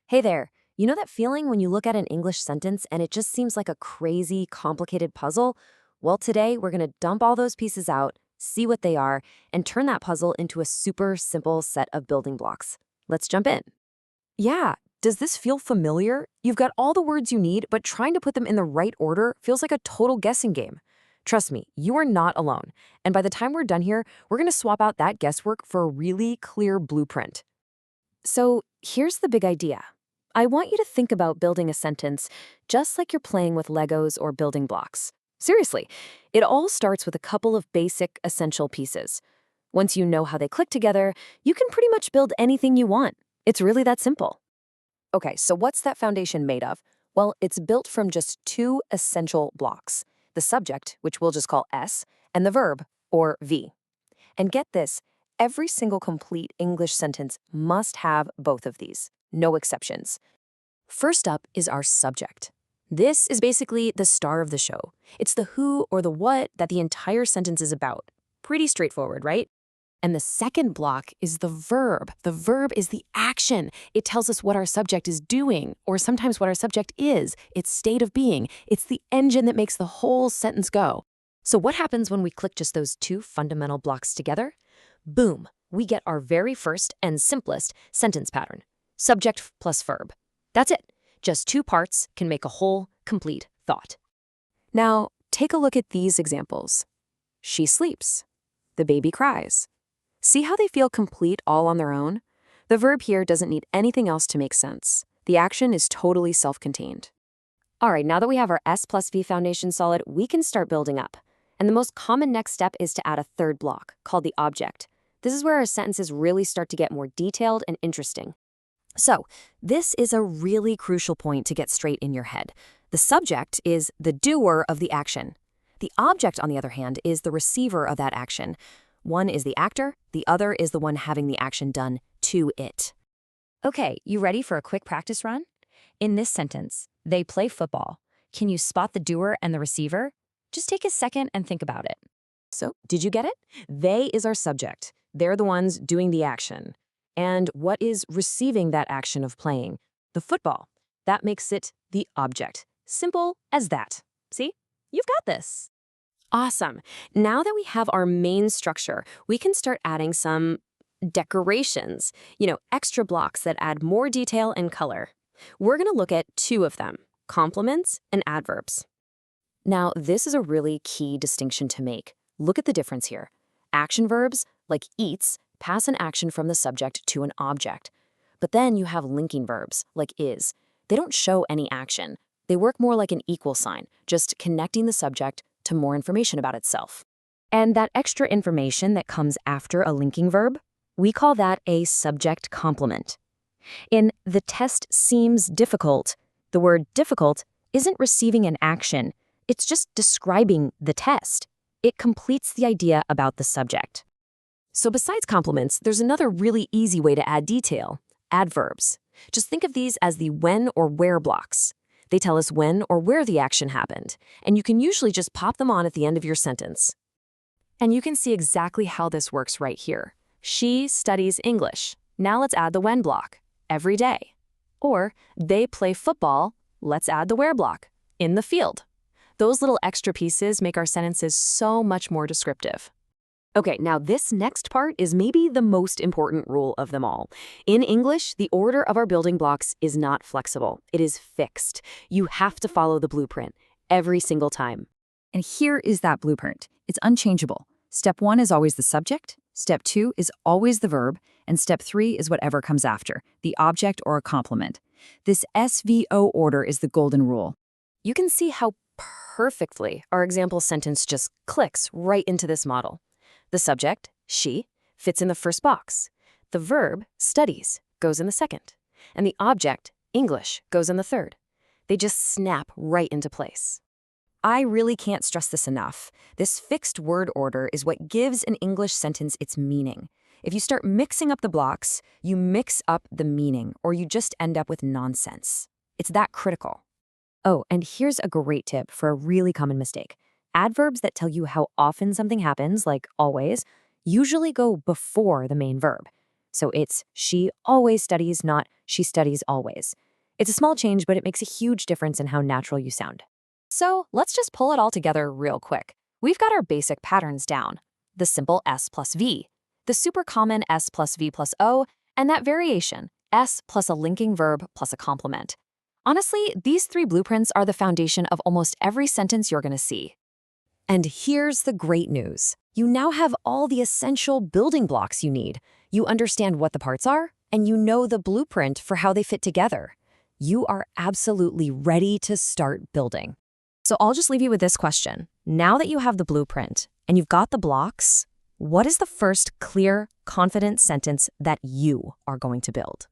Hey there. You know that feeling when you look at an English sentence and it just seems like a crazy, complicated puzzle? Well, today we're going to dump all those pieces out, see what they are, and turn that puzzle into a super simple set of building blocks. Let's jump in. Yeah, does this feel familiar? You've got all the words you need, but trying to put them in the right order feels like a total guessing game. Trust me, you are not alone. And by the time we're done here, we're going to swap out that guesswork for a really clear blueprint. So here's the big idea. I want you to think about building a sentence just like you're playing with Legos or building blocks. Seriously, it all starts with a couple of basic, essential pieces. Once you know how they click together, you can pretty much build anything you want. It's really that simple. Okay, so what's that foundation made of? Well, it's built from just two essential blocks: the subject, which we'll just call S, and the verb, or V. And get this, every single complete English sentence must have both of these, no exceptions. First up is our subject. This is basically the star of the show. It's the who or the what that the entire sentence is about. Pretty straightforward, right? And the second block is the verb. The verb is the action. It tells us what our subject is doing, or sometimes what our subject is, its state of being. It's the engine that makes the whole sentence go. So what happens when we click just those two fundamental blocks together? Boom, we get our very first and simplest sentence pattern. Subject plus verb. That's it. Just two parts can make a whole, complete thought. Now, take a look at these examples. She sleeps. The baby cries. See how they feel complete all on their own? The verb here doesn't need anything else to make sense. The action is totally self-contained. All right, now that we have our S plus V foundation solid, we can start building up. And the most common next step is to add a third block, called the object. This is where our sentences really start to get more detailed and interesting. So, this is a really crucial point to get straight in your head. The subject is the doer of the action. The object, on the other hand, is the receiver of that action. One is the actor, the other is the one having the action done to it. Okay, you ready for a quick practice run? In this sentence, they play football. Can you spot the doer and the receiver? Just take a second and think about it. So, did you get it? They is our subject. They're the ones doing the action. And what is receiving that action of playing? The football. That makes it the object. Simple as that. See? You've got this. Awesome. Now that we have our main structure, we can start adding some decorations, extra blocks that add more detail and color. We're going to look at two of them, complements and adverbs. Now, this is a really key distinction to make. Look at the difference here. Action verbs, like eats, pass an action from the subject to an object. But then you have linking verbs, like is. They don't show any action. They work more like an equal sign, just connecting the subject to more information about itself. And that extra information that comes after a linking verb, we call that a subject complement. In "the test seems difficult," the word difficult isn't receiving an action. It's just describing the test. It completes the idea about the subject. So besides complements, there's another really easy way to add detail: adverbs. Just think of these as the when or where blocks. They tell us when or where the action happened, and you can usually just pop them on at the end of your sentence. And you can see exactly how this works right here. She studies English. Now let's add the when block. Every day. Or they play football. Let's add the where block. In the field. Those little extra pieces make our sentences so much more descriptive. Okay, now this next part is maybe the most important rule of them all. In English, the order of our building blocks is not flexible. It is fixed. You have to follow the blueprint every single time. And here is that blueprint. It's unchangeable. Step 1 is always the subject, step 2 is always the verb, and step 3 is whatever comes after, the object or a complement. This SVO order is the golden rule. You can see how perfectly our example sentence just clicks right into this model. The subject, she, fits in the first box. The verb, studies, goes in the second. And the object, English, goes in the third. They just snap right into place. I really can't stress this enough. This fixed word order is what gives an English sentence its meaning. If you start mixing up the blocks, you mix up the meaning, or you just end up with nonsense. It's that critical. Oh, and here's a great tip for a really common mistake. Adverbs that tell you how often something happens, like always, usually go before the main verb. So it's she always studies, not she studies always. It's a small change, but it makes a huge difference in how natural you sound. So let's just pull it all together real quick. We've got our basic patterns down. The simple S plus V, the super common S plus V plus O, and that variation, S plus a linking verb plus a complement. Honestly, these three blueprints are the foundation of almost every sentence you're going to see. And here's the great news. You now have all the essential building blocks you need. You understand what the parts are, and you know the blueprint for how they fit together. You are absolutely ready to start building. So I'll just leave you with this question. Now that you have the blueprint and you've got the blocks, what is the first clear, confident sentence that you are going to build?